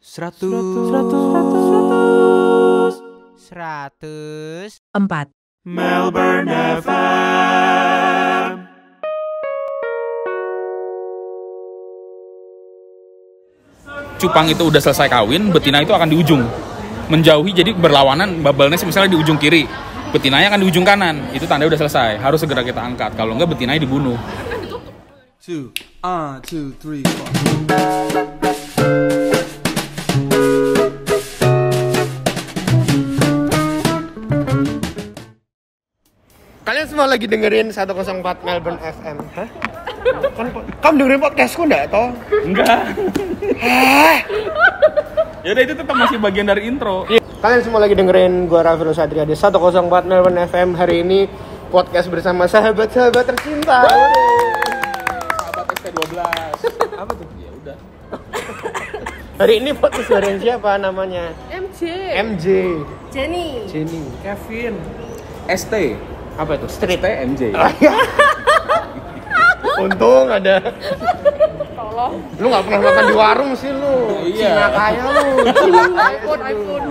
104 Melbourne FM. Cupang itu udah selesai kawin, betina itu akan di ujung menjauhi, jadi berlawanan. Bubble nest misalnya di ujung kiri, betinanya akan di ujung kanan. Itu tanda udah selesai, harus segera kita angkat. Kalau enggak betinanya dibunuh. 2, 3, 4. Kalian semua lagi dengerin 104 Melbourne FM. Hah? Kamu dengerin podcastku enggak, toh? Enggak. Ya udah, itu tetap masih bagian dari intro. Kalian semua lagi dengerin gua Raffi Satria di 104 Melbourne FM. Hari ini podcast bersama sahabat-sahabat tercinta. Sahabat ST12. Apa tuh? Ya udah. Hari ini podcast bareng siapa namanya? MJ. Jenny. Kevin. ST. Apa itu? Street. MJ. Untung ada. Tolong. Lu nggak pernah makan di warung sih lu. Iya. Cina kaya lu. iPhone.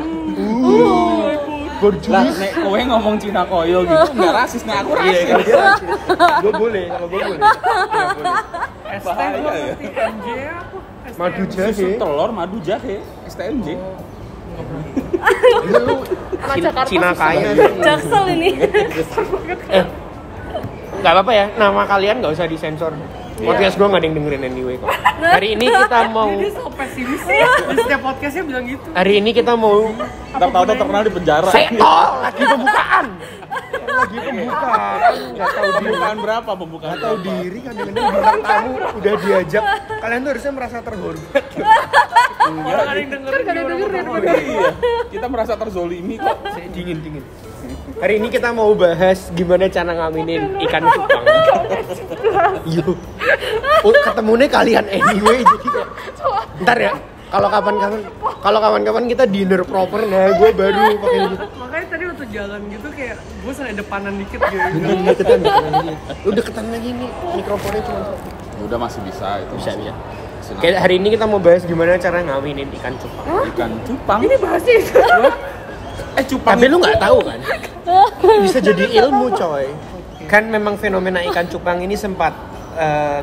Berjuis. Lah, nek kowe ngomong Cina koyo gitu enggak rasis, nek aku rasis. Iya, dia rasis. Gue boleh, kalau gue boleh. Bahaya ya. MJ apa? Madu Susu jahe. telur madu jahe STMJ. Lu Cina kaya. Jaksel ini. Gak apa-apa ya, nama kalian gak usah disensor. Podcast gue gak ada yang dengerin anyway kok. Hari ini kita mau Dia so pesimis ya. Di setiap podcastnya bilang gitu. Hari ini kita mau Tahu-tahu terkenal di penjara. lagi pembukaan. Lagi pembukaan. Gak tahu diri. Pembukaan berapa pembukaan? Gak tahu diri kan dengan bintang tamu udah diajak. Kalian tuh harusnya merasa terhormat. Orang ada yang dengerin. Kan ada yang dengerin. Iya. Kita merasa terzolimi kok. Dingin. Hari ini kita mau bahas gimana cara ngawinin ikan cupang. Yuk. Ketemunya kalian anyway jadi kayak ntar ya. Kalau kapan-kapan kita dinner proper, nah gue baru pakai gitu. Makanya tadi waktu jalan gitu kayak gue sampai depanan dikit gitu. Deketan. Lu deketan lagi nih, mikrofonnya cuma satu. Udah masih bisa itu. Bisa masih. ya. Kayak hari ini kita mau bahas gimana cara ngawinin ikan cupang. Ikan cupang. Ini bahasnya itu. Cupang. Tapi lu nggak tahu kan? Bisa jadi ilmu coy. Kan memang fenomena ikan cupang ini sempat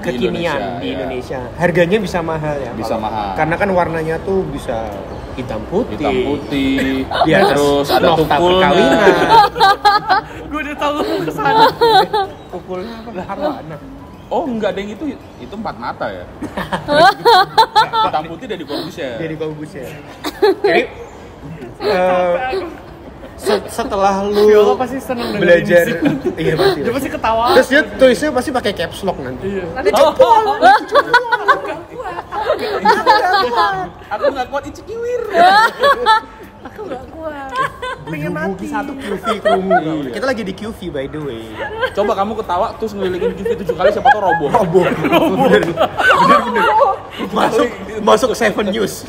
kekinian di Indonesia. Harganya bisa mahal ya. Bisa mahal. Karena kan warnanya tuh bisa hitam putih. Ya, terus ada nokta tukulnya. perkawinan. Gue udah tahu lu kesana. Tukulnya apa? Arwana. Oh, enggak, deng, itu 4 mata ya. Hitam putih dari Corbusier. Jadi bagus ya. Jadi setelah lu Viola pasti seneng dengerin belajar, musik. iya pasti. Dia pasti ketawa. Terus dia tulisnya pasti pakai caps lock nanti. Iya. Aku nggak kuat icikiwir. Aku gak kuat. Buki satu QV kerungu. Kita lagi di QV by the way. Coba kamu ketawa terus ngelilingin QV 7 kali, siapa tau roboh. Bener. Masuk 7 News.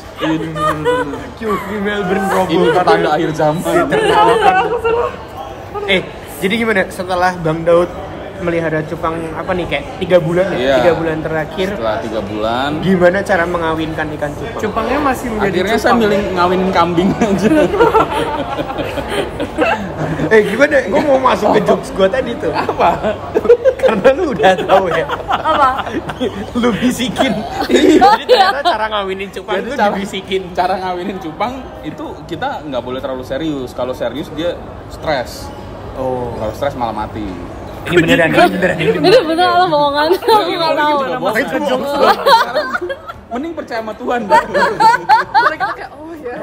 QV Melbourne Ini roboh. tanda akhir zaman. Jadi gimana setelah Bang Daud melihara cupang apa nih kayak 3 bulan ya? Iya. 3 bulan terakhir. Setelah 3 bulan, Gimana cara mengawinkan ikan cupang? Cupangnya masih menjadi akhirnya saya cupang. milih ngawinin kambing aja. Gimana? Gue mau masuk ke jokes gue tadi tuh. Apa? Karena lu udah tahu ya. Apa? Lu bisikin. Jadi ternyata cara ngawinin cupang Jadi itu cara- dibisikin. Cara ngawinin cupang itu kita nggak boleh terlalu serius. Kalau serius dia stres. Oh. Kalau stres malah mati. Ini beneran. Ini bener lah bohongan. Aku nggak tahu. Juga bohong. Itu bohong. Sekarang mending percaya sama Tuhan. Mereka kayak oh ya.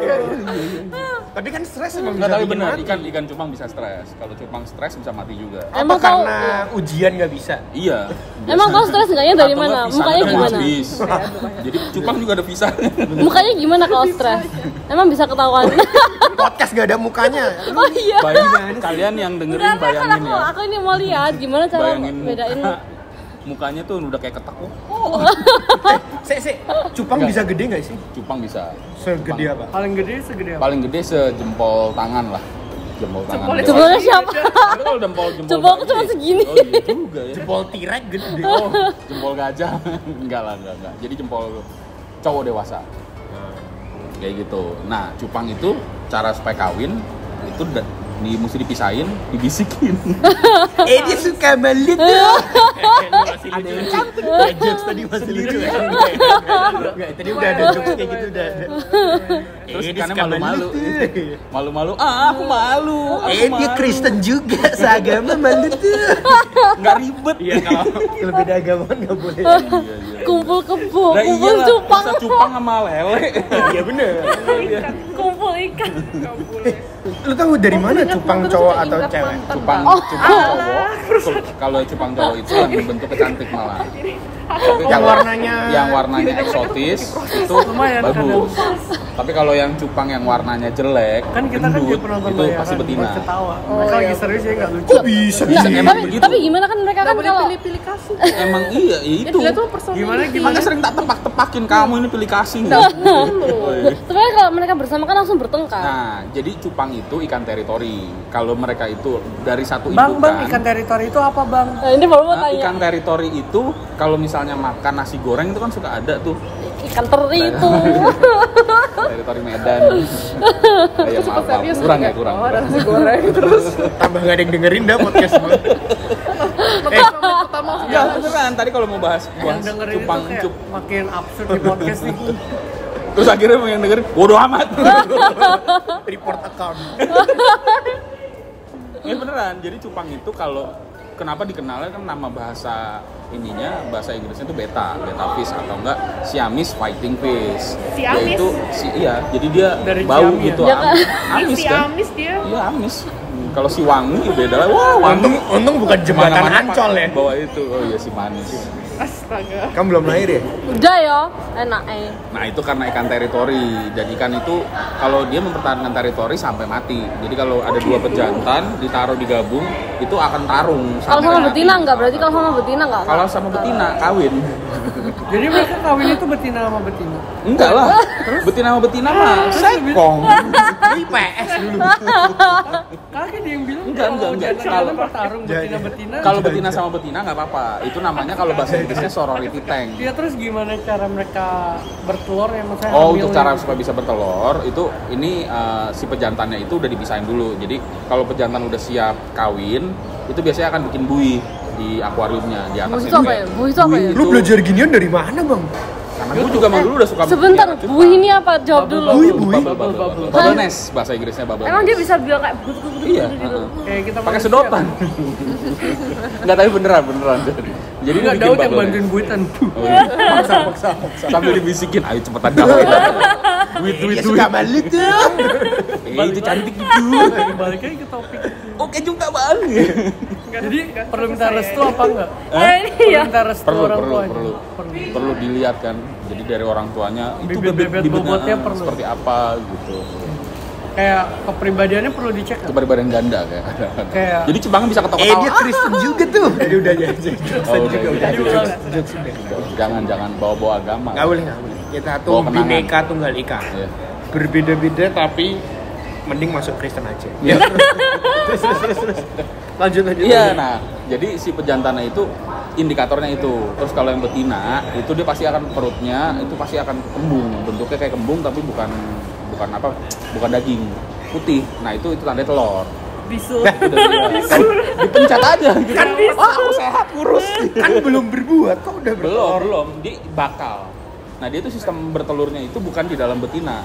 Tapi kan stres emang Nggak, bisa tapi bikin benar, mati. ikan cupang bisa stres. Kalau cupang stres bisa mati juga. Apa Emang kau- karena ujian nggak bisa? Iya. Emang kau stres enggaknya dari Atau mana? nggak visanya Mukanya udah gimana? habis. Jadi cupang juga ada visa. Mukanya gimana kalau stres? Emang bisa ketahuan? Podcast gak ada mukanya. Oh iya. Bayangin, kalian yang dengerin Udah, kan bayangin ya. aku ini mau lihat gimana cara Bayangin bedain. mukanya tuh udah kayak ketak. Cupang Nggak. bisa gede nggak sih? Cupang bisa. Segede apa? Paling gede segede apa? Paling gede sejempol tangan lah. Jempol tangan. Jempolnya dewasa. Jempolnya siapa? Itu kalau jempolku Jempolku cuma segini. Oh iya juga ya. Jempol tirek gede. Oh, jempol gajah. Enggak lah, enggak. Jadi jempol cowok dewasa. kayak gitu. Nah, cupang itu cara supaya kawin itu mesti dipisahin, dibisikin. Dia suka malu tuh. Ada yang cantik. Jokes tadi masih lucu. Enggak, tadi udah ada jokes kayak gitu udah. Terus ikannya malu-malu. Malu-malu. Aku malu. Dia Kristen juga, seagama malu tuh. Nggak ribet. Iya, Kalau beda agama nggak boleh. Kumpul kebo, Nah, kumpul iyalah, cupang. bisa cupang sama lele. Iya bener. Kumpul ikan. Lu tahu dari mana cupang cowok atau cewek? Cupang cowok. Kalau cupang cowok itu yang bentuknya cantik malah. Tapi Yang kalau warnanya eksotis itu Lumayan, bagus. Tapi kalau yang cupang yang warnanya jelek, Kan kita kan gendut, juga penonton itu bayaran pasti betina. buat ketawa. Mereka lagi serius ya nggak lucu. kok bisa? Bisa emang Tapi, begitu. tapi gimana kan mereka kan kalau pilih kasih. Emang iya itu. Dia tuh personal. Gimana Makanya sering tak tepak-tepakin kamu ini pilih kasih. tapi kan kalau mereka bersama kan langsung bertengkar. Nah, jadi cupang itu ikan teritori. Kalau mereka itu dari satu Bang, indukan. ikan teritori itu apa bang? Nah, ini baru mau tanya. Ikan teritori itu kalau misalnya makan nasi goreng itu kan suka ada tuh Ikan teri itu. teritori Medan. Ya maaf, kurang ya kurang. Oh, ada nasi goreng terus. Tambah gak ada yang dengerin dah podcast gue. Pertama Enggak, beneran. Tadi kalau mau bahas Yang dengerin cupang itu kayak makin absurd di podcast nih. terus akhirnya yang dengerin bodoh amat. Report account. Ya beneran. Jadi cupang itu kalau kenapa dikenalnya kan nama bahasa bahasa Inggrisnya itu beta fish atau enggak Siamese fighting fish. Siamese? Yaitu iya, jadi dia Dari bau Siam, gitu, ya? amis si kan? amis dia. Iya amis. Kalau si wangi beda lah. Wah, wangi. Untung bukan jembatan Kemana-mana Ancol ya. bawa itu. Oh iya si manis. Astaga. Kamu belum lahir ya? Udah ya, enak Nah itu karena ikan teritori. Dan ikan itu kalau dia mempertahankan teritori sampai mati. Jadi kalau ada dua pejantan ditaruh digabung itu akan tarung. Kalau sampai sama mati. betina enggak? Berarti kalau sama betina enggak? Kalau sama betina kawin. Jadi mereka kawin itu betina sama betina. Enggak lah. Betina sama betina mah sekong. IPS dulu. Kakek dia yang bilang Enggak. Kalau bertarung betina-betina. Kalau betina sama betina nggak apa-apa. Itu namanya kalau bahasa Inggrisnya sorority tank. Iya, terus gimana cara mereka bertelur ya maksudnya? Oh, hamilnya? untuk cara supaya bisa bertelur itu ini si pejantannya itu udah dipisahin dulu. Jadi kalau pejantan udah siap kawin, itu biasanya akan bikin buih di akuariumnya di atasnya. Buih itu apa ya? Buih itu apa ya? Lu belajar ginian dari mana, Bang? Karena gue juga emang dulu udah suka. Sebentar, ya, cupang. buih ini apa? Jawab dulu. Bubble nest bahasa Inggrisnya bubble Emang nest. dia bisa bilang kayak gitu Iya, gitu. Kayak kita pakai manusia. sedotan. Enggak, tapi beneran. Jadi Enggak, dia bikin Daud yang bubble bantuin nest. buitan. Oh, iya. Maksa. Sambil dibisikin, ayo cepetan kawin. Duit. Dia suka malu tuh. Itu cantik gitu. Balik lagi ke topik. Oke juga bang. Jadi perlu minta restu apa enggak? Ini Perlu ya. minta restu orang tuanya. Perlu dilihat kan. Jadi dari orang tuanya itu Bibit-bibit bobotnya perlu. seperti apa gitu. Kayak kepribadiannya perlu dicek. Itu badan ganda kayak. Kayak- Jadi cupangnya bisa ketawa-ketawa. Dia Kristen juga tuh. Jadi udah ya. Oh, udah. Jangan bawa agama. Nggak boleh. Kita tuh Bawa kenangan. bineka tunggal ika. Iya. Berbeda-beda tapi mending masuk Kristen aja. Iya. Terus. Lanjut. Iya, nah, jadi si pejantannya itu indikatornya itu. Terus kalau yang betina, itu dia pasti akan perutnya itu pasti akan kembung, bentuknya kayak kembung tapi bukan daging, putih. Nah, itu tanda telur. Bisul. Dipencet aja gitu. Wah, aku sehat, kurus. Kan belum berbuat kok udah bertelur. Belum, dia bakal. Nah, dia itu sistem bertelurnya itu bukan di dalam betina.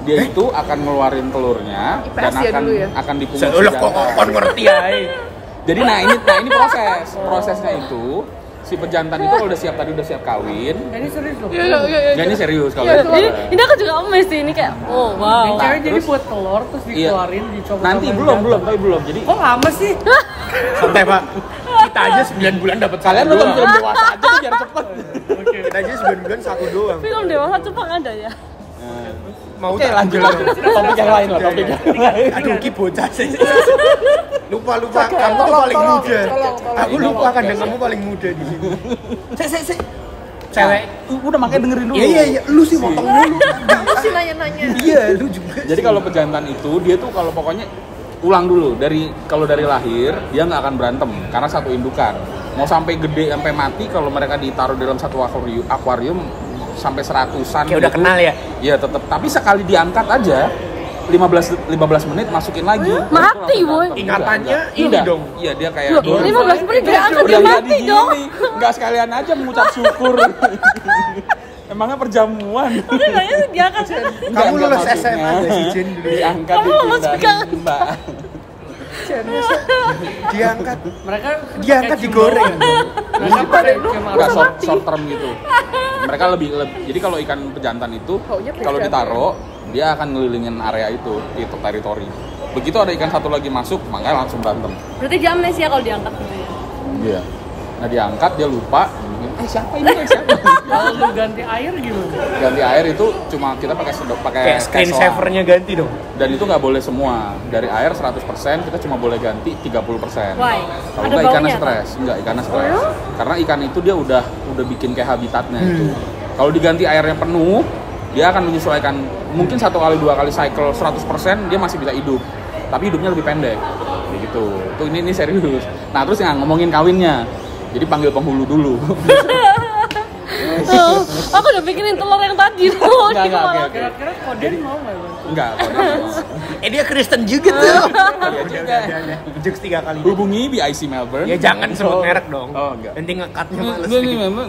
Dia itu akan ngeluarin telurnya dan IPS ya akan dulu ya? dipungut Saya si udah kok jantan. kon ngerti ya. Jadi ini prosesnya itu si pejantan itu kalau udah siap kawin. Ini serius loh. Ya ini serius kalau Iya, itu. Ini aku juga amazed sih ini kayak oh Yang wow. cewek jadi terus- buat telur terus dikeluarin dicoba. Nanti belum. Jadi Kok lama sih? Santai, Pak. Kita aja 9 bulan dapat kalian satu nonton doang. film dewasa aja tuh biar cepet. Oke. Kita aja 9 bulan satu doang. Film dewasa cupang ada ya? Mau Oke, tak lanjut. ambil dong? Topik yang lain lah, topik yang lain. Aduh, Ki bocah sih. Lupa. Kamu tuh paling muda. Aku lupa kadang kamu paling muda di sini. Sik. Cewek. Udah makanya dengerin dulu. Iya. Lu sih motong dulu. Aku sih nanya-nanya. Iya, lu juga. Jadi kalau pejantan itu dia tuh kalau pokoknya ulang dulu kalau dari lahir dia nggak akan berantem karena satu indukan. Mau sampai gede sampai mati kalau mereka ditaruh dalam satu akuarium sampai 100-an. Kayak udah kenal ya? Iya tetap. Tapi sekali diangkat aja 15 menit masukin lagi. Mati, boy. Ingatannya ini Udah. dong. Iya dia kayak Loh, 15 menit dia angkat dia mati dong. Enggak sekalian aja mengucap syukur. Emangnya perjamuan. Udah nanya sih dia angkat. Kamu lulus SMA gak sih, Jin? Diangkat Kamu lulus dipindahin, Mbak. Diangkat digoreng. Mereka pada kayak Enggak short term gitu. Mereka lebih jadi kalau ikan pejantan itu kalau ditaruh dia akan ngelilingin area itu teritori. Begitu ada ikan satu lagi masuk, makanya langsung berantem. Berarti dia amnesia kalau diangkat gitu ya. Iya. Nah diangkat dia lupa. Siapa ini? Siapa? kalau lu ganti air gimana? Ganti air itu cuma kita pakai Kayak screen selang. savernya ganti dong. Dan itu nggak boleh semua. Dari air 100% kita cuma boleh ganti 30%. Why? Kalau Ada nggak ikannya baunya, stres, enggak ikannya stres. Karena ikan itu dia udah bikin kayak habitatnya itu. Kalau diganti airnya penuh, dia akan menyesuaikan mungkin 1 kali 2 kali cycle 100% dia masih bisa hidup. Tapi hidupnya lebih pendek. Kayak gitu. Tuh ini serius. Nah, terus yang ngomongin kawinnya. Jadi panggil penghulu dulu. Aku udah pikirin telur yang tadi loh. Enggak, oke. Kira-kira Koden mau nggak Bang? Enggak. Dia Kristen juga tuh. Iya, Jokes 3 kali. Hubungi BIC Melbourne. Ya jangan sebut merek dong. Oh, enggak. Nanti ngekatnya males. Memang.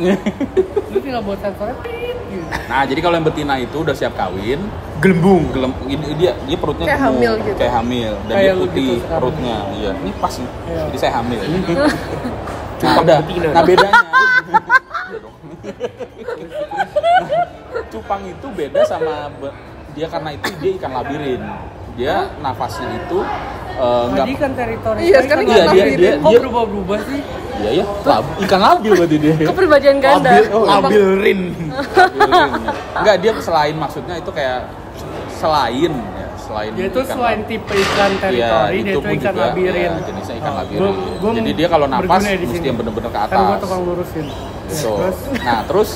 Lu tinggal buat sensornya pit gitu. Nah, jadi kalau yang betina itu udah siap kawin, Gelembung. dia perutnya Kayak gemuk, hamil gitu. kayak hamil dan Kayak dia lu putih gitu sekarang. perutnya. Iya, ini pas nih. Iya. Jadi saya hamil. Nah, Cupang udah. betina. Nah, bedanya. Cupang itu beda sama dia karena itu dia ikan labirin. Dia nafasnya itu enggak Tadi kan teritori. Iya, sekarang Iya, dia Kok berubah-berubah sih? Iya ya, ikan labil berarti dia. Kepribadian ganda. Labil rin. Enggak, dia selain maksudnya itu kayak selain Dia itu ikan selain labil. tipe ikan teritori, dia itu pun ikan juga, labirin. ya, jenisnya ikan Oh, labirin. gua Jadi dia kalau napas berguna di mesti sini. yang bener-bener ke atas. Kan gua tukang lurusin. Gitu. Nah, terus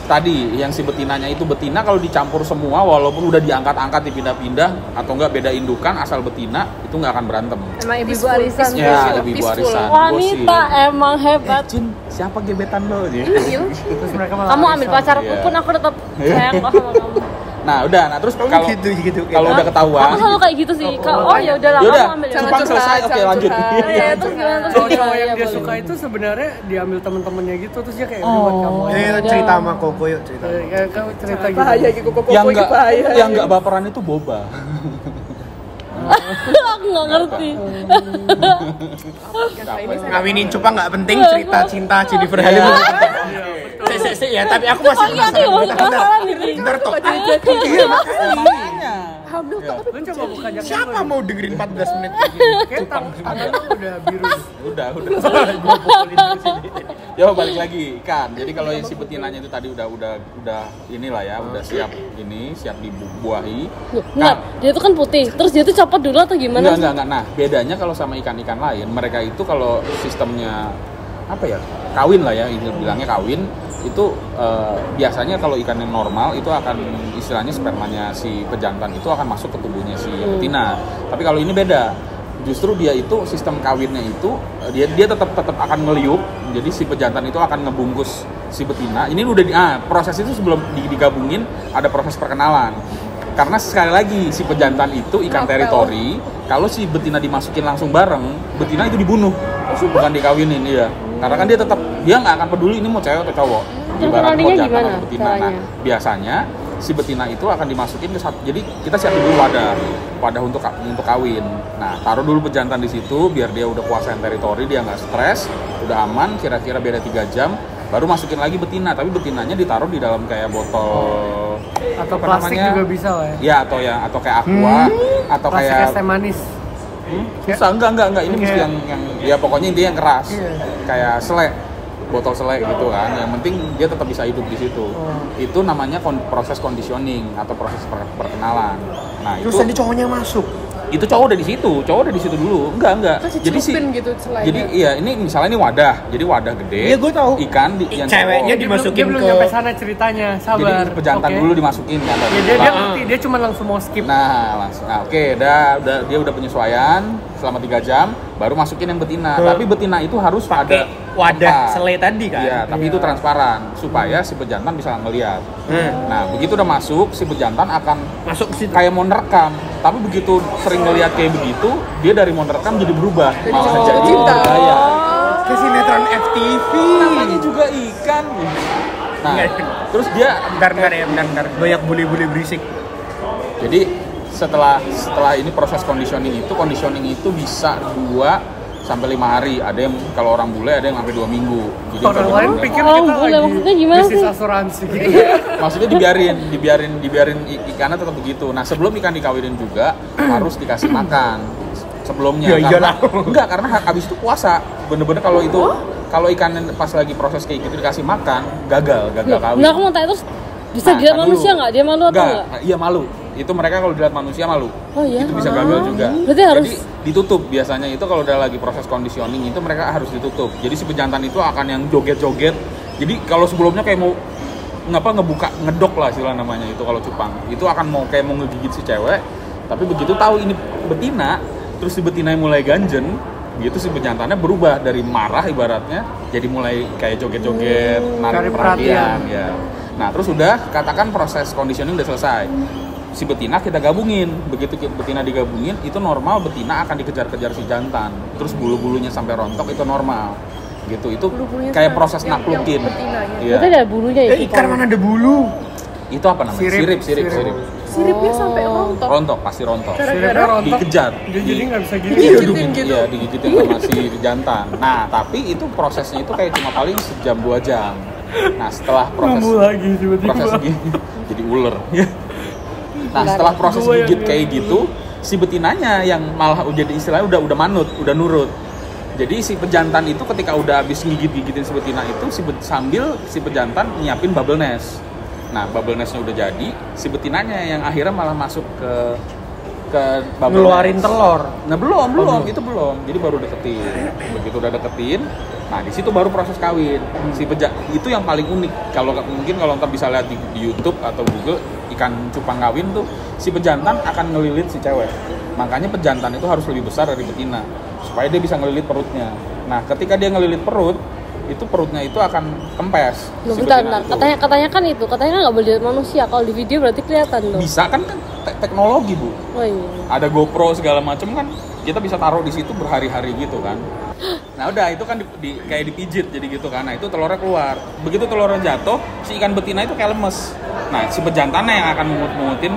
tadi yang si betinanya itu betina kalau dicampur semua walaupun udah diangkat-angkat dipindah-pindah atau enggak beda indukan asal betina itu nggak akan berantem. Emang ibu-ibu arisan. Ya, ibu-ibu arisan. Wanita emang hebat. Jin, siapa gebetan lo? Terus mereka malah Kamu ambil arisan. pacarku Iya. pun aku tetap sayang kok sama kamu. Nah, udah. Nah, terus Kamu kalau gitu. kalau udah ketahuan, Aku selalu kayak gitu sih. Oh ya udahlah ya kamu udah, ambil. Jangan cupang curhat, selesai. Oke, jangan lanjut. curhat. Iya, terus gimana terus Cowok gimana? yang Ya, dia boleh. suka itu sebenarnya diambil temen-temennya gitu terus dia kayak udah buat kamu aja. Cerita sama Koko yuk cerita. Kayak kamu cerita gitu. Bahaya gitu kok yang kok enggak bahaya. yang enggak baperan itu boba. Aku nggak ngerti. Ngawinin cupang nggak penting, cerita cinta Jennifer Halim. Sik ya, tapi aku masih Iya nih, masih penasaran nih. Bentar toh. Iya, Makanya. hamil tuh Lu coba buka jangan. Siapa mau dengerin 14 menit kayak gini? Kayak tangan lu udah biru. Udah. Ya balik lagi ikan. Jadi kalau yang si betinanya itu tadi udah inilah ya, udah siap dibuahi. Enggak, dia itu kan putih. Terus dia tuh copot dulu atau gimana? Enggak. Nah, bedanya kalau sama ikan-ikan lain, mereka itu kalau sistemnya apa ya? Kawin lah ya, ini bilangnya kawin. Itu biasanya kalau ikan yang normal itu akan istilahnya spermanya si pejantan itu akan masuk ke tubuhnya si betina. Tapi kalau ini beda. Justru dia itu sistem kawinnya itu dia tetap akan ngeliup. Jadi si pejantan itu akan ngebungkus si betina. Ini udah proses itu sebelum digabungin ada proses perkenalan. Karena sekali lagi si pejantan itu ikan teritori. Kalau si betina dimasukin langsung bareng, betina itu dibunuh. Bukan dikawinin, iya. Karena kan dia nggak akan peduli ini mau cewek atau cowok. Ibarat mau jantan atau betina. Nah, biasanya si betina itu akan dimasukin ke satu. Jadi kita siapin dulu wadah untuk kawin. Nah, taruh dulu pejantan di situ biar dia udah kuasain teritori, dia nggak stres, udah aman. Kira-kira beda 3 jam, baru masukin lagi betina. Tapi betinanya ditaruh di dalam kayak botol Atau apa plastik namanya? juga bisa lah ya. Ya atau kayak aqua atau Plastik es kayak teh manis. susah enggak ini mesti Kayak- yang ya pokoknya intinya yang keras. Iya. Kayak selek, botol selek gitu kan. Yang penting dia tetap bisa hidup di situ. Itu namanya proses conditioning atau proses perkenalan. Nah, Terus tadi cowoknya masuk. itu cowok udah di situ dulu. Enggak. Terus Jadi sih dicelupin gitu selainnya. jadi iya ini misalnya ini wadah. Jadi wadah gede. Iya, gua tahu. Ikan yang Ceweknya cowok. dimasukin dia belum ke- nyampe sana ceritanya, sabar. Jadi pejantan Oke. dulu dimasukin kan. Ya, dia ngerti, dia cuma langsung mau skip. Nah, langsung. Nah, oke, dia udah penyesuaian. selama 3 jam, baru masukin yang betina. Tapi betina itu harus pakai ada wadah tempat. selai tadi kan? Iya, tapi itu transparan supaya si pejantan bisa ngelihat. Nah, begitu udah masuk, si pejantan akan Masuk ke situ. kayak mau nerekam. Tapi begitu sering ngelihat kayak begitu, dia dari mau nerekam jadi berubah. Malah jadi cinta. budaya. Ke sinetron FTV. Namanya juga ikan. Nah, terus dia Bentar. Banyak bule-bule berisik. jadi setelah ini proses conditioning itu bisa 2 sampai 5 hari. Ada yang kalau orang bule ada yang sampai 2 minggu. Jadi Orang lain pikir Oh, kita boleh, lagi maksudnya gimana bisnis sih? asuransi. maksudnya dibiarin ikannya tetap begitu. Nah, sebelum ikan dikawinin juga harus dikasih makan sebelumnya. Ya iyalah. Karena habis itu puasa. Bener-bener kalau ikan pas lagi proses kayak gitu dikasih makan gagal kawin. Nah, aku mau tanya terus bisa Nah, dilihat kan manusia dulu. nggak? Dia malu atau nggak? Iya malu. Itu mereka kalau dilihat manusia malu. Oh iya. Itu bisa gagal juga. Berarti harus- Jadi ditutup biasanya itu kalau udah lagi proses conditioning itu mereka harus ditutup. Jadi si pejantan itu akan yang joget-joget. Jadi kalau sebelumnya kayak mau ngebuka ngedok lah istilah namanya itu kalau cupang. Itu akan mau ngegigit si cewek. Tapi begitu tahu ini betina, terus si betinanya mulai ganjen, gitu si pejantannya berubah dari marah ibaratnya jadi mulai kayak joget-joget, narik Cari perhatian ya. Nah, terus udah katakan proses conditioning udah selesai. Si betina kita gabungin. Begitu betina digabungin, itu normal betina akan dikejar-kejar si jantan. Terus bulu-bulunya sampai rontok itu normal. Gitu. Itu Bulu-bulunya kayak sampai proses yang naklukin. betinanya. Iya. Berarti ada bulunya itu. Ikan mana ada bulu? Itu apa namanya? Sirip. Sirip. Siripnya sampai rontok. Rontok, pasti rontok. Siripnya rontok. Dikejar. Dia jadi nggak bisa gini. Digigitin gitu. Iya, digigitin sama si jantan. Nah, tapi itu prosesnya itu kayak cuma paling sejam 2 jam. Nah, setelah proses Tumbuh lagi tiba-tiba. proses gigit jadi ular. Nah, setelah proses gigit kayak gitu, si betinanya yang malah jadi istilahnya udah manut, udah nurut. Jadi si pejantan itu ketika udah habis gigitin si betina itu sambil si pejantan nyiapin bubble nest. Nah, bubble nestnya udah jadi, si betinanya yang akhirnya malah masuk ke bubble Ngeluarin nest. telur. Nah, belum, itu belum. Jadi baru deketin. Begitu udah deketin, nah di situ baru proses kawin. Itu yang paling unik. Kalau ntar bisa lihat di YouTube atau Google ikan cupang kawin tuh si pejantan akan ngelilit si cewek. Makanya pejantan itu harus lebih besar dari betina supaya dia bisa ngelilit perutnya. Nah, ketika dia ngelilit perut, itu perutnya itu akan kempes. Loh, Si bentar. betina itu. Katanya kan nggak boleh dilihat manusia. Kalau di video berarti kelihatan dong. Bisa kan teknologi, Bu. Oh iya. Ada GoPro segala macem kan kita bisa taruh di situ berhari-hari gitu kan. Nah udah itu kan kayak dipijit jadi gitu kan. Nah itu telurnya keluar. Begitu telurnya jatuh, si ikan betina itu kayak lemes. Nah si pejantannya yang akan mengut-mengutin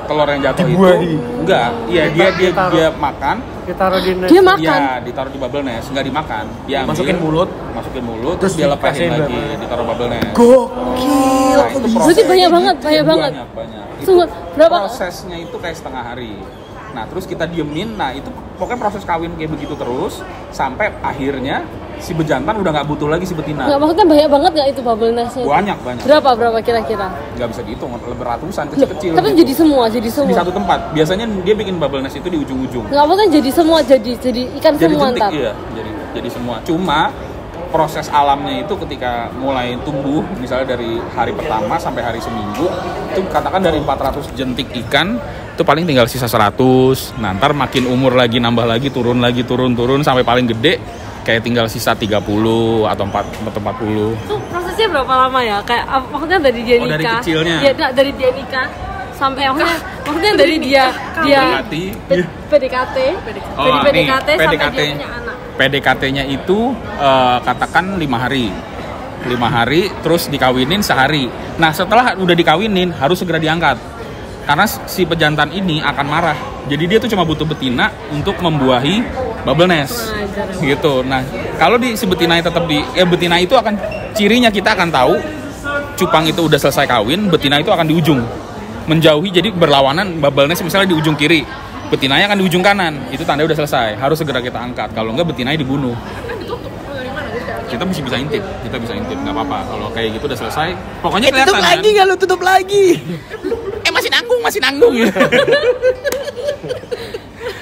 telur yang jatuh Dibuahi. itu. Enggak, iya dia makan. Ditaruh di nest. Dia makan. Iya, ditaruh di bubble nest, enggak dimakan. Dia ambil, Masukin mulut. terus dia lepasin dikasihin lagi, berapa? ditaruh bubble nest. Gokil. Nah, itu Berarti banyak banget. Banyak. Sungguh, berapa? Prosesnya itu kayak setengah hari. Nah, terus kita diemin. Nah, itu pokoknya proses kawin kayak begitu terus sampai akhirnya si bejantan udah nggak butuh lagi si betina. Nggak, maksudnya banyak banget nggak itu bubble nestnya? Banyak. Berapa kira-kira? Nggak bisa dihitung, lebih ratusan, Loh, kecil-kecil. tapi gitu. jadi semua. Di satu tempat. Biasanya dia bikin bubble nest itu di ujung-ujung. Nggak, maksudnya jadi semua, jadi ikan Jadi semua jentik, ntar. iya. Jadi semua. Cuma proses alamnya itu ketika mulai tumbuh, misalnya dari hari pertama sampai hari seminggu, itu katakan dari 400 jentik ikan, itu paling tinggal sisa 100. Nah, ntar makin umur lagi, nambah lagi, turun sampai paling gede, kayak tinggal sisa 30 atau 40. Itu prosesnya berapa lama ya? Kayak maksudnya dari dia nikah. Oh, dari kecilnya? Iya, dari dia nikah sampai maksudnya dari dia Mendekati. PDKT. Oh, Dari nih, PDKT sampai PDKT. dia punya anak. PDKT-nya itu katakan 5 hari. 5 hari terus dikawinin sehari. Nah, setelah udah dikawinin harus segera diangkat. Karena si pejantan ini akan marah. Jadi dia tuh cuma butuh betina untuk membuahi bubble nest. Gitu. Nah, kalau si betina tetap betina itu akan cirinya kita akan tahu cupang itu udah selesai kawin, betina itu akan di ujung. Menjauhi jadi berlawanan bubble nest misalnya di ujung kiri. Betinanya akan di ujung kanan, itu tanda udah selesai. Harus segera kita angkat, kalau enggak betinanya dibunuh. Kita bisa intip, nggak apa-apa. Kalau kayak gitu udah selesai, pokoknya kelihatan. Tutup lagi nggak lu tutup lagi? Masih nanggung.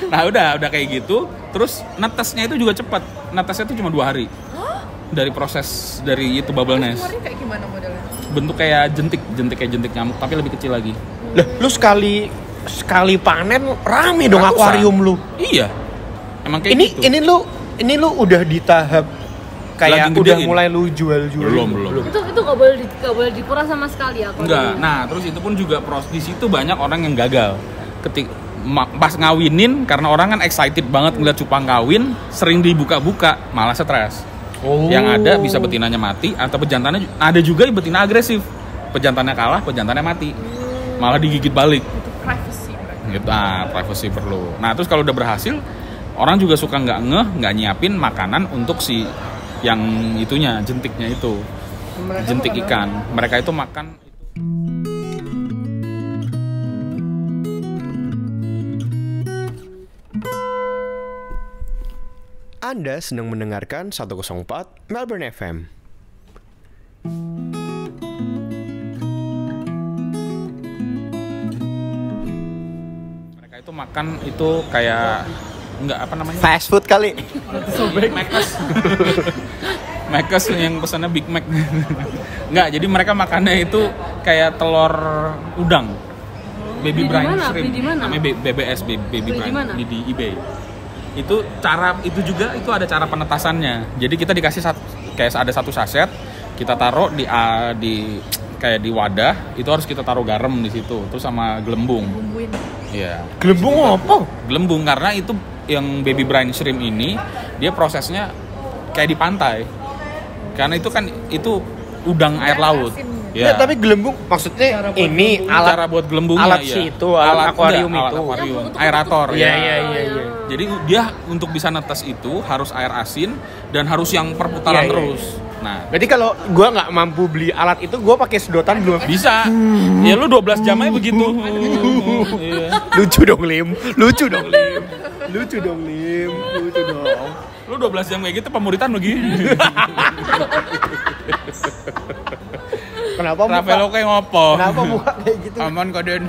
Nah udah kayak gitu, terus netesnya itu juga cepat. Netesnya itu cuma 2 hari. Dari proses dari itu bubble nest. Keluarnya kayak gimana modelnya? Bentuk kayak jentik kayak jentik nyamuk, tapi lebih kecil lagi. Lah, lu sekali panen rame dong Ratusan. akuarium lu. Iya. Emang kayak gitu. Ini lu udah di tahap kayak Lagi udah gedein. mulai lu jual. Belum. Itu nggak boleh dikuras sama sekali ya. Enggak. Nah, terus itu pun juga di situ banyak orang yang gagal. Pas ngawinin karena orang kan excited banget ngeliat cupang kawin, sering dibuka-buka, malah stres. Yang ada bisa betinanya mati atau pejantannya ada juga yang betina agresif. Pejantannya kalah, pejantannya mati. Malah digigit balik. Itu privacy mereka. Gitu. Privacy perlu. Nah, terus kalau udah berhasil, orang juga suka nggak nyiapin makanan untuk si yang itunya, jentiknya itu. Jentik ikan. Mereka itu makan Anda sedang mendengarkan 104 Melbourne FM. mereka itu makan itu kayak nggak apa namanya? Fast food kali. Mac's yang pesannya Big Mac. Nggak, jadi mereka makannya itu kayak telur udang. Baby Beli di brine mana? shrimp. Beli di mana? Namanya BBS, baby Beli di brine mana? di eBay. Itu ada cara penetasannya. Jadi kita dikasih kayak ada satu saset, kita taruh di kayak di wadah, itu harus kita taruh garam di situ, terus sama gelembung. Bumbuin. Iya. Gelembung apa? Gelembung karena itu yang baby brine shrimp ini dia prosesnya kayak di pantai. Karena itu kan itu udang air laut. Ya, tapi gelembung maksudnya ini Cara buat gelembungnya alat iya. si itu, alat akuarium enggak, itu. alat akuarium, aerator Iya, ya. iya. Jadi dia untuk bisa netes itu harus air asin dan harus yang perputaran Iya, iya, terus. Nah, Berarti kalau gua nggak mampu beli alat itu, gua pakai sedotan dulu. bisa. Ya lu 12 jam aja begitu. Iya. Lucu dong, Lim. Lucu dong. Lu 12 jam kayak gitu pemuritan lu gini. Kenapa Ravelo kayak ngopo? Kenapa muka kayak gitu? Aman kok Den.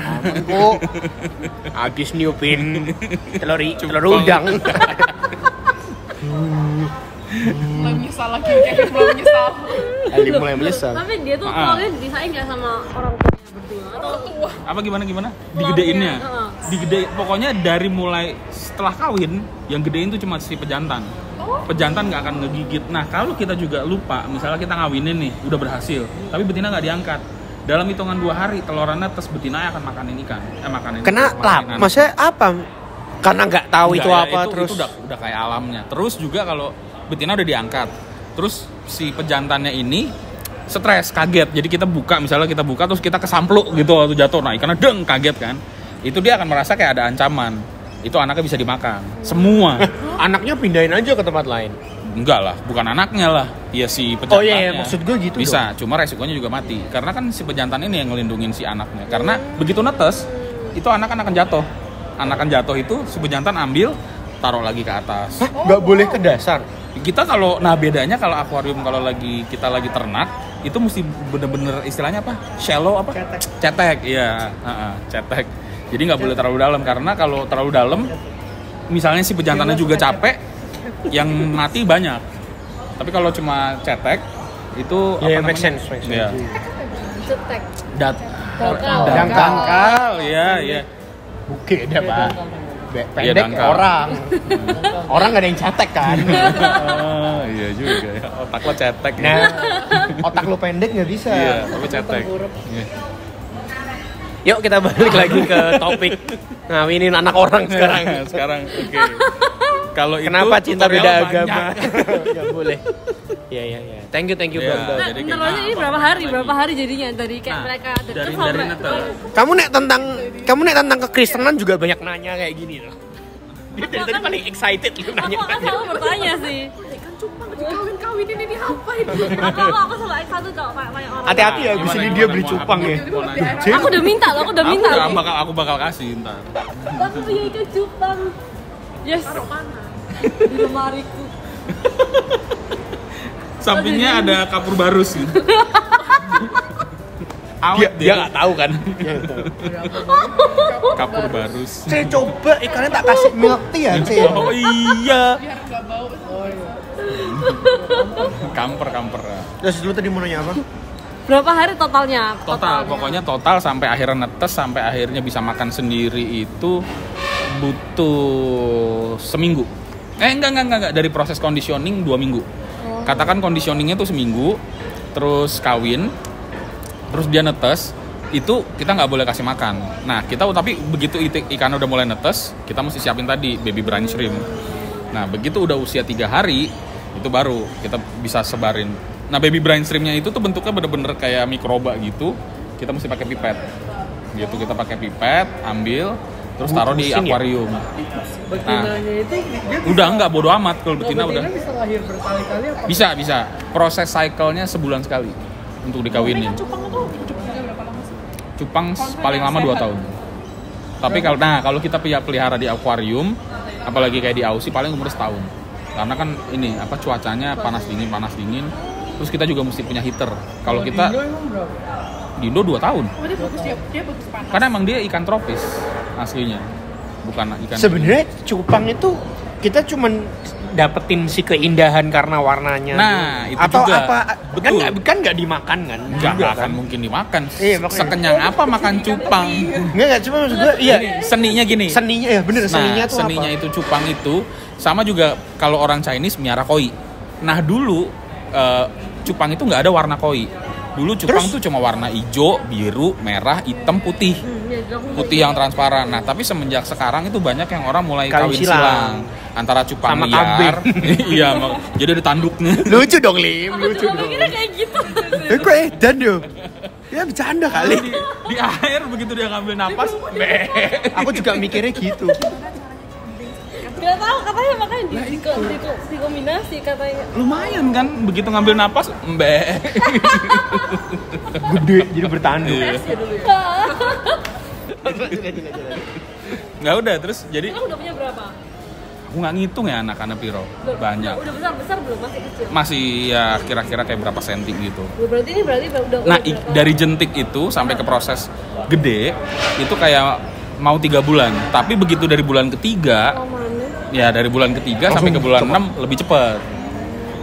Kok habis niupin telur udang. Mulai menyesal lagi, kayak belum menyesal. Ali mulai menyesal. Tapi dia tuh awalnya didesain nggak sama orang tuanya berdua atau Apa gimana? Digedeinnya. Heeh. Digedein. Pokoknya dari mulai setelah kawin yang gedein tuh cuma si pejantan. Pejantan nggak akan ngegigit. Nah kalau kita juga lupa, misalnya kita ngawinin nih, udah berhasil, tapi betina nggak diangkat. Dalam hitungan 2 hari telorannya tes betina akan makanin ikan. Makanin. Kenapa? Maksudnya apa? Karena nggak tahu itu apa terus. Itu udah kayak alamnya. Terus juga kalau betina udah diangkat, terus si pejantannya ini stres, kaget. Jadi kita buka, misalnya kita buka terus kita kesampluk gitu waktu jatuh. Nah ikannya deng, kaget kan. Itu dia akan merasa kayak ada ancaman. Itu anaknya bisa dimakan. Semua. Anaknya pindahin aja ke tempat lain. Enggak lah, bukan anaknya lah. Ya si pejantannya. Oh iya, maksud gue gitu. Bisa, cuma resikonya juga mati. Karena kan si pejantan ini yang ngelindungin si anaknya. Karena begitu netes, itu anak akan jatuh. Anak akan jatuh itu si pejantan ambil, taruh lagi ke atas. Nggak boleh ke dasar. Kita bedanya kalau akuarium kalau kita lagi ternak, itu mesti bener-bener istilahnya apa? Shallow apa? Cetek. Iya, cetek. Jadi nggak boleh terlalu dalam, karena kalau terlalu dalam, misalnya si pejantannya juga capek, yang mati banyak. Tapi kalau cuma cetek, itu Ya, apa make namanya? sense. Iya. cetek. Dangkal, iya. Oke, dah, Pak. Iya, Pendek dangkal. orang. Orang nggak ada yang cetek kan. Oh, iya juga ya. Otak lo cetek. Nah, Ya. otak lu pendek nggak bisa. Iya, tapi cetek. Iya. Yuk kita balik lagi ke topik ngawinin anak orang sekarang. Sekarang, oke. Kalau itu Kenapa cinta tutorial beda banyak. agama? Nggak boleh. Iya. Thank you Iya. Bang. Nah, Jadi intervalnya kita ini berapa hari jadinya dari kayak Nah, mereka dari sampai netes. Kamu nek tentang kekristenan juga banyak nanya kayak gini loh. Dia dari tadi paling excited lu aku nanya. akan selalu bertanya sih. Ikan cupang dikawin-kawinin ini diapain? aku selalu excited kok kayak orang. Hati-hati ya, Gimana, abis ini gimana, dia mau beli apa? cupang ya. Mau nanya. Aku udah minta loh, aku udah minta. Aku bakal kasih ntar. Aku punya ikan cupang. Yes. Di lemariku. Sampingnya ada kapur barus gitu. Dia nggak tahu kan. Kapur barus. Saya coba ikannya tak kasih milk tea ya, Cek. Oh iya. Biar nggak bau. Kamper. Terus lu tadi mau nanya apa? Berapa hari totalnya? Pokoknya total sampai akhirnya netes, sampai akhirnya bisa makan sendiri itu butuh seminggu. Enggak. Dari proses conditioning 2 minggu. Katakan conditioningnya tuh seminggu, terus kawin, terus dia netes, itu kita nggak boleh kasih makan. Nah, tapi begitu ikan udah mulai netes, kita mesti siapin tadi baby brine shrimp. Nah, begitu udah usia 3 hari, itu baru kita bisa sebarin. Nah, baby brine shrimpnya itu tuh bentuknya bener-bener kayak mikroba gitu. Kita mesti pakai pipet. Gitu, kita pakai pipet, ambil, terus taruh di akuarium. Betinanya itu dia Udah enggak, bodo amat kalau betina udah. bisa lahir berkali-kali apa? Bisa. Proses cycle-nya sebulan sekali untuk dikawinin. Cupang itu hidupnya berapa lama sih? Cupang paling lama 2 tahun. Tapi kalau kita pelihara di akuarium, apalagi kayak di Aussie paling umur setahun. Karena kan ini cuacanya panas dingin. Terus kita juga mesti punya heater. Kalau kita Indo emang berapa? di Indo 2 tahun. Oh, dia bagus panas. Karena emang dia ikan tropis aslinya. Bukan ikan. Sebenarnya cupang itu kita cuman dapetin si keindahan karena warnanya. Nah, itu atau juga. apa? Betul. Kan nggak dimakan kan? Nggak Juga akan mungkin dimakan. Iya, makanya. Sekenyang apa makan cupang? Nggak cuma maksud gue, iya. Seninya gini. Seninya ya bener, seninya tuh seninya apa? itu cupang itu sama juga kalau orang Chinese miara koi. Nah dulu cupang itu nggak ada warna koi. Dulu cupang tuh cuma warna hijau, biru, merah, hitam, putih. Putih yang transparan. Nah tapi semenjak sekarang itu banyak yang orang mulai kawin silang antara cupang sama liar. Iya, jadi ada tanduknya. Lucu dong Lim, lucu dong. Kira kayak gitu. Kok edan dong? Ya bercanda kali. Di air begitu dia ngambil napas, Aku juga mikirnya gitu. Gak tahu katanya makanya dikombinasi katanya. lumayan kan begitu ngambil napas, Gede jadi bertanduk. Iya. Nggak udah terus jadi Kamu udah punya berapa? aku nggak ngitung ya anak-anak piro banyak Udah besar belum? Masih kecil? masih ya kira-kira kayak berapa senti gitu. Berarti ini udah Nah berapa? dari jentik itu sampai ke proses gede itu kayak mau 3 bulan, tapi begitu dari bulan ketiga Mana? ya dari bulan ketiga sampai ke bulan 6 lebih cepat.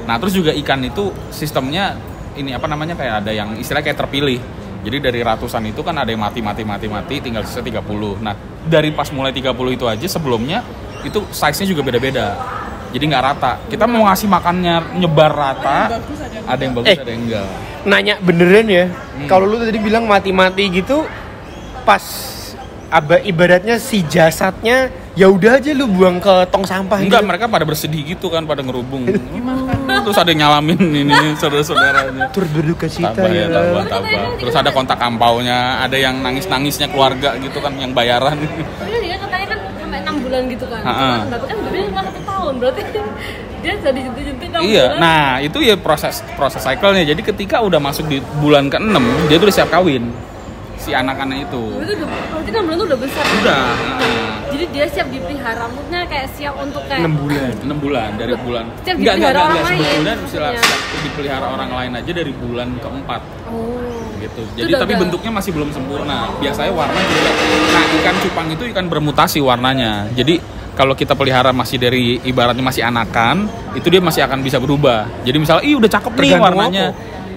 Nah terus juga ikan itu sistemnya ini kayak ada yang istilahnya kayak terpilih. Jadi dari ratusan itu kan ada yang mati tinggal sisa 30. Nah dari pas mulai 30 itu aja sebelumnya itu size-nya juga beda-beda. Jadi nggak rata. Kita mau ngasih makannya nyebar rata. Ada yang bagus, ada yang enggak. Nanya beneran ya, kalau lu tadi bilang mati-mati gitu, pas ibaratnya si jasadnya ya udah aja lu buang ke tong sampah. Enggak, gitu. mereka pada bersedih gitu kan, pada ngerubung. Terus ada yang nyalamin ini saudara-saudaranya. Turut berduka cita Tabah ya, ya. tabah. Terus ada kontak ampaunya, ada yang nangis-nangisnya keluarga gitu kan, yang bayaran. Tapi dia katanya kan sampai 6 bulan gitu kan. Ha-ha. Tapi kan gede cuma 1 tahun. Berarti dia jadi jentik-jentik 6 Iya, bulan. nah itu ya proses cycle-nya. Jadi ketika udah masuk di bulan ke-6, dia tuh udah siap kawin. Si anak-anak itu. Berarti 6 bulan tuh udah besar. Udah. Jadi dia siap dipelihara, maksudnya kayak siap untuk kayak 6 bulan. 6 bulan dari bulan. Siap dipelihara orang lain. Sebetulnya maksudnya. siap dipelihara orang lain aja dari bulan ke-4. Oh. Gitu. Itu Jadi udah tapi agak- bentuknya masih belum sempurna. Biasanya warna juga. Nah, ikan cupang itu ikan bermutasi warnanya. Jadi kalau kita pelihara masih dari ibaratnya masih anakan, itu dia masih akan bisa berubah. Jadi misalnya, udah cakep nih Tergantung warnanya.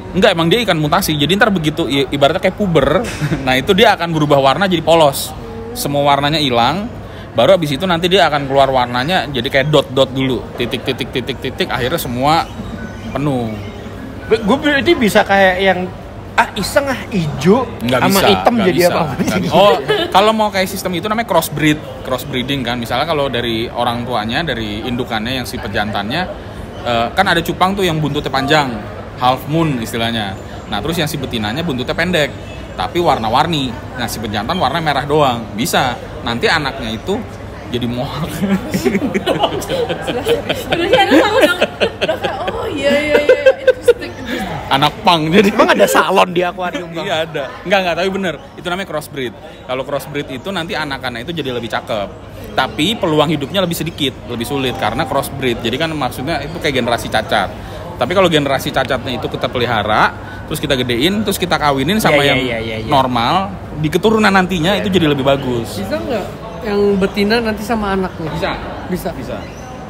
Enggak, emang dia ikan mutasi. Jadi ntar begitu ibaratnya kayak puber, nah itu dia akan berubah warna jadi polos. Semua warnanya hilang. Baru abis itu nanti dia akan keluar warnanya jadi kayak dot-dot dulu. Titik, akhirnya semua penuh. Gue berarti bisa kayak yang iseng hijau Nggak sama bisa, hitam nggak jadi bisa, apa? nggak bisa. Oh, kalau mau kayak sistem itu namanya crossbreeding kan. Misalnya kalau dari orang tuanya, dari indukannya yang si pejantannya, kan ada cupang tuh yang buntutnya panjang, half moon istilahnya. Nah terus yang si betinanya buntutnya pendek, tapi warna-warni. Nah si pejantan warna merah doang. Bisa. Nanti anaknya itu jadi mohak. Udah serius aku dong. Oh iya interesting. Anak pang jadi. Emang ada salon di akuarium Bang? Iya ada. Enggak, tapi bener. Itu namanya crossbreed. Kalau crossbreed itu nanti anak-anak itu jadi lebih cakep. Tapi peluang hidupnya lebih sedikit, lebih sulit karena crossbreed. Jadi kan maksudnya itu kayak generasi cacat. Tapi kalau generasi cacatnya itu kita pelihara, terus kita gedein, terus kita kawinin sama Iya, yang iya, iya. normal, di keturunan nantinya itu jadi lebih bagus. Bisa nggak yang betina nanti sama anaknya? Bisa. Bisa.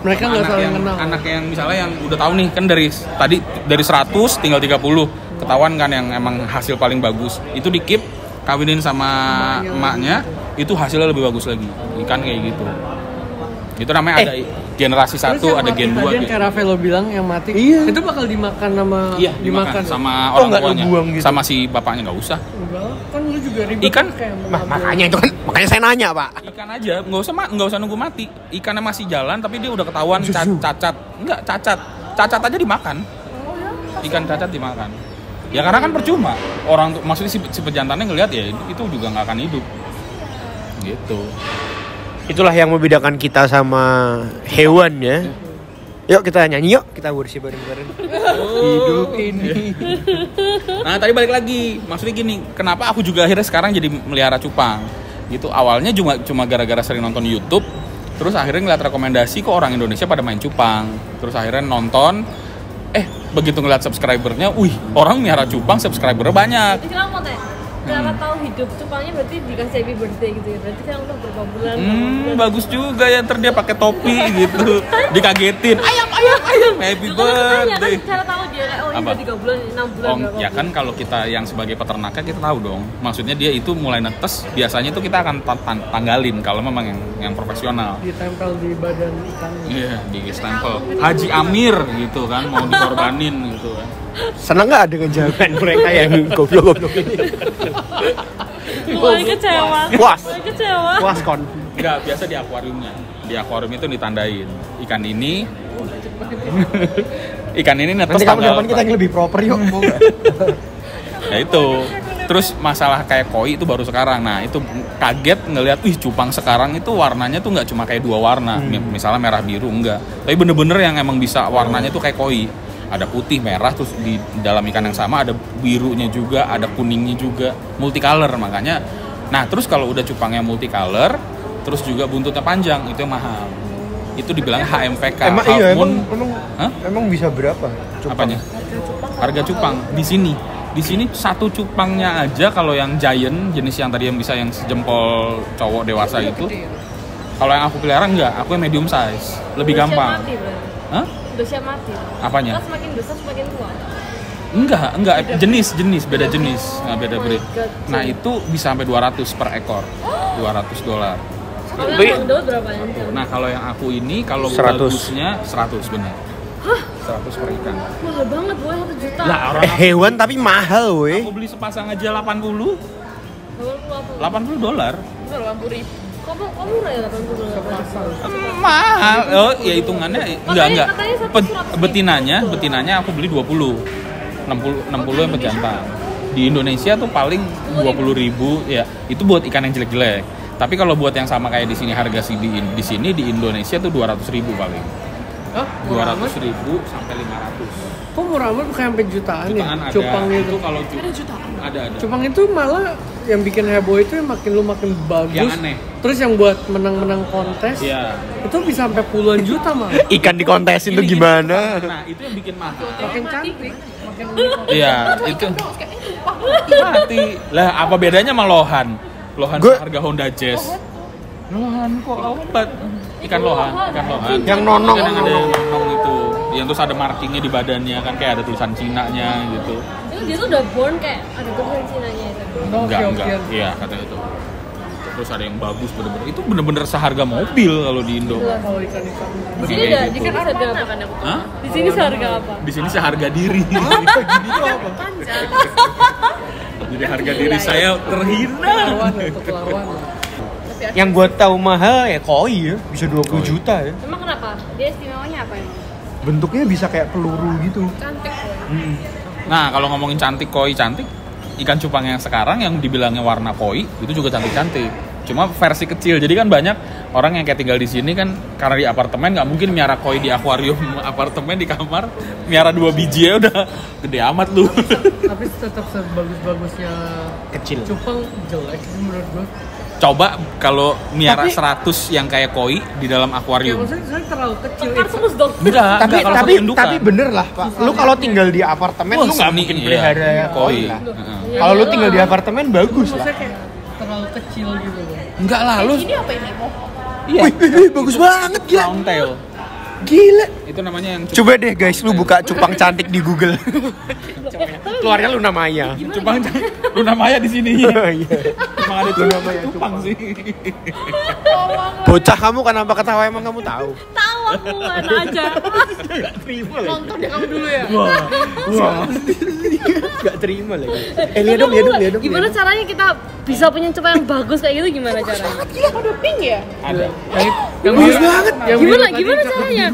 Mereka nggak Anak saling yang, kenal. anak yang misalnya yang udah tahu nih kan dari 100 tinggal 30 ketahuan kan yang emang hasil paling bagus itu di keep kawinin sama emaknya itu hasilnya lebih bagus lagi ikan kayak gitu. Itu namanya ada generasi 1, ada gen 2 Tadi yang kayak Rafael lo bilang yang mati, itu bakal dimakan sama dimakan sama Oh, orang nggak tuanya. lu buang gitu? Sama si bapaknya nggak usah. Enggak, kan lu juga ribet Ikan? kayak Makanya itu kan, makanya saya nanya, Pak. Ikan aja, nggak usah nunggu mati. Ikannya masih jalan tapi dia udah ketahuan cacat. Enggak, cacat. Cacat aja dimakan. Ikan cacat dimakan. Ya karena kan percuma. Orang maksudnya si pejantannya ngelihat ya itu juga nggak akan hidup. Gitu. Itulah yang membedakan kita sama hewan ya. Yuk kita nyanyi yuk, kita bersih bareng-bareng. Hidup ini. Nah tadi balik lagi, maksudnya gini, kenapa aku juga akhirnya sekarang jadi melihara cupang? Gitu awalnya cuma gara-gara sering nonton YouTube, terus akhirnya ngeliat rekomendasi kok orang Indonesia pada main cupang, terus akhirnya nonton, begitu ngeliat subscribernya, orang melihara cupang subscribernya banyak. Berarti sekarang mau tanya, cara tahu hidup cupangnya berarti dikasih happy birthday gitu ya? Berarti sekarang udah berapa bulan? Bagus juga ya, ntar dia pakai topi gitu, dikagetin, ayam, happy birthday. Kan cara tahu dia kayak, ini Apa? udah 3 bulan, 6 bulan, berapa Ya kan bulan? kalau kita yang sebagai peternaknya kita tahu dong. Maksudnya dia itu mulai netes, biasanya itu kita akan tanggalin kalau memang yang profesional. ditempel di badan ikan. Iya, di stempel. Haji Amir gitu kan, mau dikorbanin gitu kan. Senang nggak dengan jawaban mereka yang goblok-goblok ini? Mulai kecewa. Puas. Mulai kecewa. Puas kon. Enggak, biasa di akuariumnya. Di akuarium itu ditandain. Ikan ini netes Nanti kamu tanggal. depan kita yang lebih proper yuk. Mau nggak? Ya itu. Terus masalah kayak koi itu baru sekarang. Nah, itu kaget ngelihat cupang sekarang itu warnanya tuh nggak cuma kayak 2 warna. Misalnya merah biru enggak. Tapi bener-bener yang emang bisa warnanya tuh kayak koi. Ada putih, merah, terus di dalam ikan yang sama ada birunya juga, ada kuningnya juga, multicolor makanya. Nah, terus kalau udah cupangnya multicolor, terus juga buntutnya panjang, itu yang mahal. Itu dibilang HMVK. Emang bisa berapa? Apanya? Harga cupang di sini. Di sini satu cupangnya aja kalau yang giant, jenis yang tadi yang bisa yang sejempol cowok dewasa itu. Kalau yang aku pelihara enggak, aku yang medium size, lebih Udah siap gampang. mati, berarti. Hah? Udah siap mati. Apanya? Kan semakin besar semakin tua. Enggak, jenis, beda jenis, nggak beda Oh my breed. God. Nah itu bisa sampai 200 per ekor, $200. Kalau yang Bang Daud berapa ya? Nah kalau yang aku ini, kalau 100. bagusnya 100 benar. 100 per ikan. Mahal banget, boy, 1 juta. Lah orang Hewan tapi mahal weh. aku beli sepasang aja 80, $80. $80. Itu 80.000. Kok murah ya 80? Mahal. Oh, ya hitungannya enggak. Katanya satu surat Betinanya aku beli 20. 60 yang pejantan. Di Indonesia tuh paling 20.000 ya. Itu buat ikan yang jelek-jelek. Tapi kalau buat yang sama kayak di sini harga di sini di Indonesia tuh 200.000 paling. Hah? Murah amat? 200.000 sampai 500. Kok murah amat bukan sampai jutaan ya? Jutaan ada. Cupang itu. Kalau ada. Cupang itu malah yang bikin heboh itu yang makin lu makin bagus. Yang aneh. Terus yang buat menang-menang kontes. Iya. Itu bisa sampai puluhan juta mah. Ikan dikontesin tuh gimana? Nah, itu yang bikin mahal. Makin cantik, makin unik. Iya, itu mati. Lah, apa bedanya sama lohan? Lohan harga Honda Jazz. Lohan kok obat. Ikan lohan. Yang nonong. Ikan yang ada yang nonong itu. Yang terus ada markingnya di badannya kan kayak ada tulisan Cina-nya gitu. Itu dia tuh udah born kayak ada tulisan Cina-nya itu. Enggak. Oke. Iya, katanya itu. Terus ada yang bagus bener-bener. Itu bener-bener seharga mobil kalau di Indo. Kalau ikan-ikan. Di sini Kayak udah, gitu. di sini harga apa kan aku? Hah? Di sini seharga apa? Di sini seharga diri. Jadi harga diri saya terhina. Kelawan. Yang gua tahu mahal ya koi ya, bisa 20 juta ya. Emang kenapa? Dia istimewanya apa emang? Bentuknya bisa kayak peluru gitu. Cantik boy. Nah, kalau ngomongin cantik, koi cantik, ikan cupang yang sekarang yang dibilangnya warna koi itu juga cantik-cantik. Cuma versi kecil. Jadi kan banyak orang yang kayak tinggal di sini kan karena di apartemen nggak mungkin miara koi di akuarium apartemen di kamar, miara 2 biji ya udah gede amat lu. Tapi tetap sebagus-bagusnya Kecil. cupang jelek sih menurut gua. Coba kalau miara Tapi- 100 yang kayak koi di dalam Ya akuarium. maksudnya saya terlalu kecil. Kan terus dong. Enggak, kalau satu indukan. Tapi bener lah Pak. Lu kalau tinggal di apartemen lu nggak mungkin pelihara koi lah. Iya, Kalau lu iya. tinggal di apartemen bagus lah. Maksudnya kayak terlalu kecil gitu loh. Enggak lah, lu Ini apa ini? Oh, iya, Wih, bagus banget gila. round tail. Gila. Itu namanya yang Coba deh guys, lu buka cupang cantik di Google. Keluarnya Luna Maya. cupang Luna Maya di sini. Iya. Emang ada cupang sih. Bocah kamu kenapa ketawa emang kamu tahu? Tahu aku mana aja. Nonton deh kamu dulu ya. Wah. Gak terima lagi. Lihat dong. Gimana caranya kita bisa punya cupang yang bagus kayak gitu, gimana caranya? Gila pada pink ya? Ada. Yang Bagus biru banget. yang biru Gimana tadi caranya?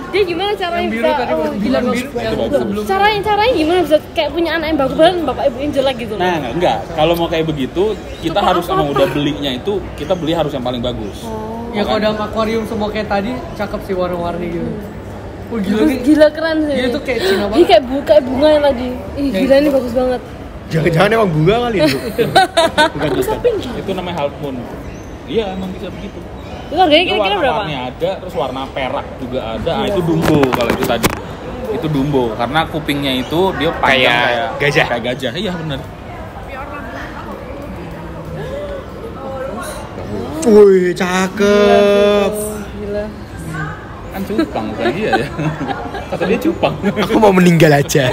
Dia gimana caranya biru bisa tadi bagus. gila Yang bagus. biru yang sebelum Caranya gimana bisa kayak punya anak yang bagus banget, bapak ibu yang jelek gitu? Nah, enggak. Kalau mau kayak begitu, kita Cupang harus apa-apa. emang udah belinya itu, kita beli harus yang paling bagus. ya kalau dalam akuarium semua kayak tadi cakep sih warna-warni gitu. Wah gila nih. Gila keren sih. Dia tuh kayak Cina Ih, banget. kayak bunga yang tadi. Ih, gila ini bagus banget. Jangan-jangan emang bunga kali itu. Bisa pink. Itu namanya half moon. Iya, emang bisa begitu. Itu harganya Itu kira-kira berapa? warna-warni ada, terus warna perak juga ada. Ah, itu dumbo kalau itu tadi. Itu dumbo karena kupingnya itu dia panjang Kayak gajah. Kayak gajah. Iya, benar. Wih, cakep. Gila. Kan cupang bukan dia ya. Kata dia cupang. Aku mau meninggal aja.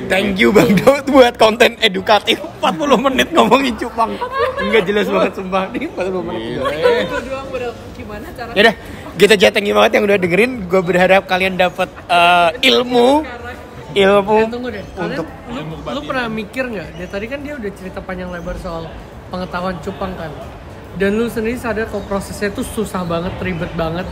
Thank you Bang Daud buat konten edukatif 40 menit ngomongin cupang. Enggak jelas banget sumpah. Ini 40 menit. Itu doang udah gimana cara Yaudah, kita thank you banget yang udah dengerin. Gue berharap kalian dapat ilmu. Tunggu deh. Kalian Untuk lu pernah mikir nggak? Dia tadi kan dia udah cerita panjang lebar soal pengetahuan cupang kan. Dan lu sendiri sadar kalau prosesnya tuh susah banget, ribet banget.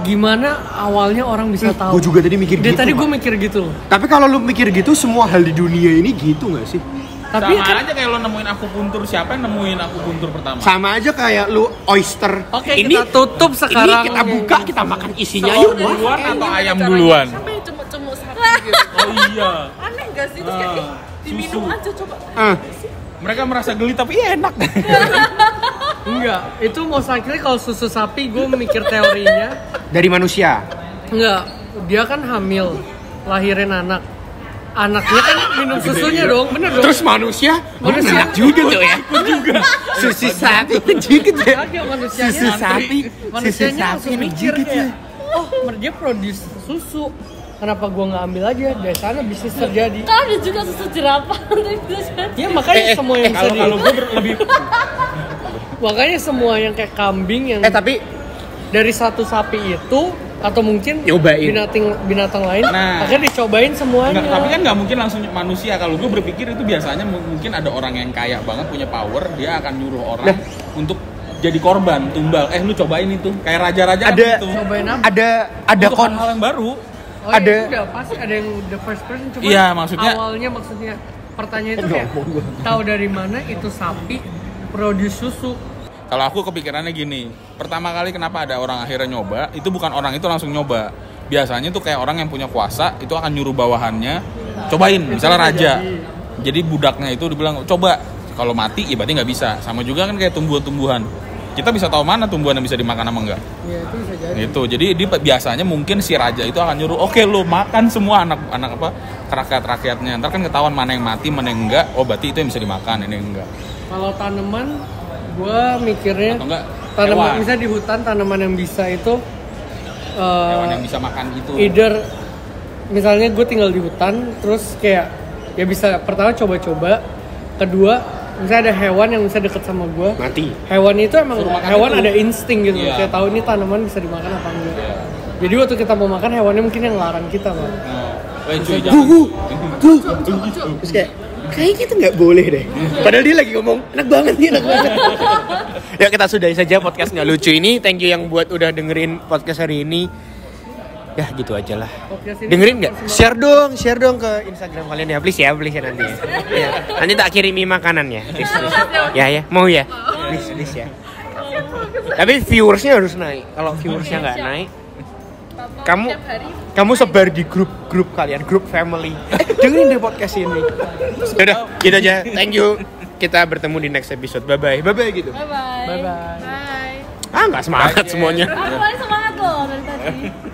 Gimana awalnya orang bisa tahu? Gue juga tadi mikir Dia gitu. tadi gue mikir gitu. Tapi kalau lu mikir gitu, semua hal di dunia ini gitu nggak sih? Tapi Sama kan aja kayak lo nemuin akupuntur, siapa yang nemuin akupuntur pertama? Sama aja kayak lu oyster. oke, kita tutup sekarang. Ini kita buka, kita makan isinya Telur yuk. duluan atau ayam duluan? Siapa yang cemuk-cemuk sapi gitu? Oh iya. Aneh gak sih? Terus kayak diminum susu. aja coba. Mereka merasa geli tapi enak. Enggak, itu most likely kalau susu sapi gue mikir teorinya. Dari manusia. Enggak, dia kan hamil, lahirin anak. Anaknya kan minum susunya dong, bener dong. Terus manusia enak juga tuh ya. Susu sapi juga tuh. Kagak, manusianya Susu sapi. manusianya langsung mikir kayak, oh dia produce susu, kenapa gua nggak ambil aja? Dari sana bisnis terjadi. Kan ada juga susu jerapah. Ya makanya semua yang bisa Kalau gue lebih makanya semua yang kayak kambing yang Tapi dari satu sapi itu atau mungkin Nyobain. binatang lain, Nah. akhirnya dicobain semuanya. Nggak, tapi kan nggak mungkin langsung manusia. Kalau gue berpikir itu biasanya mungkin ada orang yang kaya banget punya power, dia akan nyuruh orang untuk jadi korban tumbal. Lu cobain itu. Kayak raja-raja ada gitu. Cobain apa? ada Untuk hal yang baru. Oh, ada- iya, udah pasti ada yang the first person cuma Iya, maksudnya- maksudnya pertanyaan itu kayak tahu dari mana itu sapi produce susu. Kalau aku kepikirannya gini, pertama kali kenapa ada orang akhirnya nyoba, itu bukan orang itu langsung nyoba. Biasanya tuh kayak orang yang punya kuasa, itu akan nyuruh bawahannya, cobain, misalnya raja. Jadi budaknya itu dibilang, coba, kalau mati ya berarti nggak bisa. Sama juga kan kayak tumbuhan-tumbuhan. Kita bisa tahu mana tumbuhan yang bisa dimakan sama enggak. Ya itu bisa jadi. Gitu. Jadi dia biasanya mungkin si raja itu akan nyuruh, oke lo makan semua anak apa rakyat-rakyatnya. Ntar kan ketahuan mana yang mati, mana yang enggak. Oh berarti itu yang bisa dimakan, ini yang enggak. Kalau tanaman, gue mikirnya Atau enggak tanaman hewan. misalnya di hutan tanaman yang bisa itu Hewan yang bisa makan gitu. either misalnya gue tinggal di hutan terus kayak ya bisa pertama coba-coba, kedua misalnya ada hewan yang bisa deket sama gue, mati. hewan itu emang Suruh makan hewan itu. ada insting gitu, Iya. kayak tahu ini tanaman bisa dimakan apa enggak. Iya. Jadi waktu kita mau makan hewannya mungkin yang larang kita bang. Cuy, Terus kayaknya itu nggak boleh deh. Padahal dia lagi ngomong enak banget nih, enak banget. Ya kita sudahi saja podcast nggak lucu ini. Thank you yang buat udah dengerin podcast hari ini. Ya gitu aja lah. Podcast ini Dengerin nggak? Share dong ke Instagram kalian ya, please ya nanti. Ya. Nanti tak kirimi makanannya. Please. Ya mau ya. Please ya. Tapi viewersnya harus naik. Kalau viewersnya nggak naik, kamu sebar di grup kalian, grup family. Dengerin deh podcast ini. Udah, gitu aja. Thank you. Kita bertemu di next episode. Bye gitu. Bye bye. bye bye. Bye. Nggak semangat semuanya. Aku paling semangat loh dari tadi.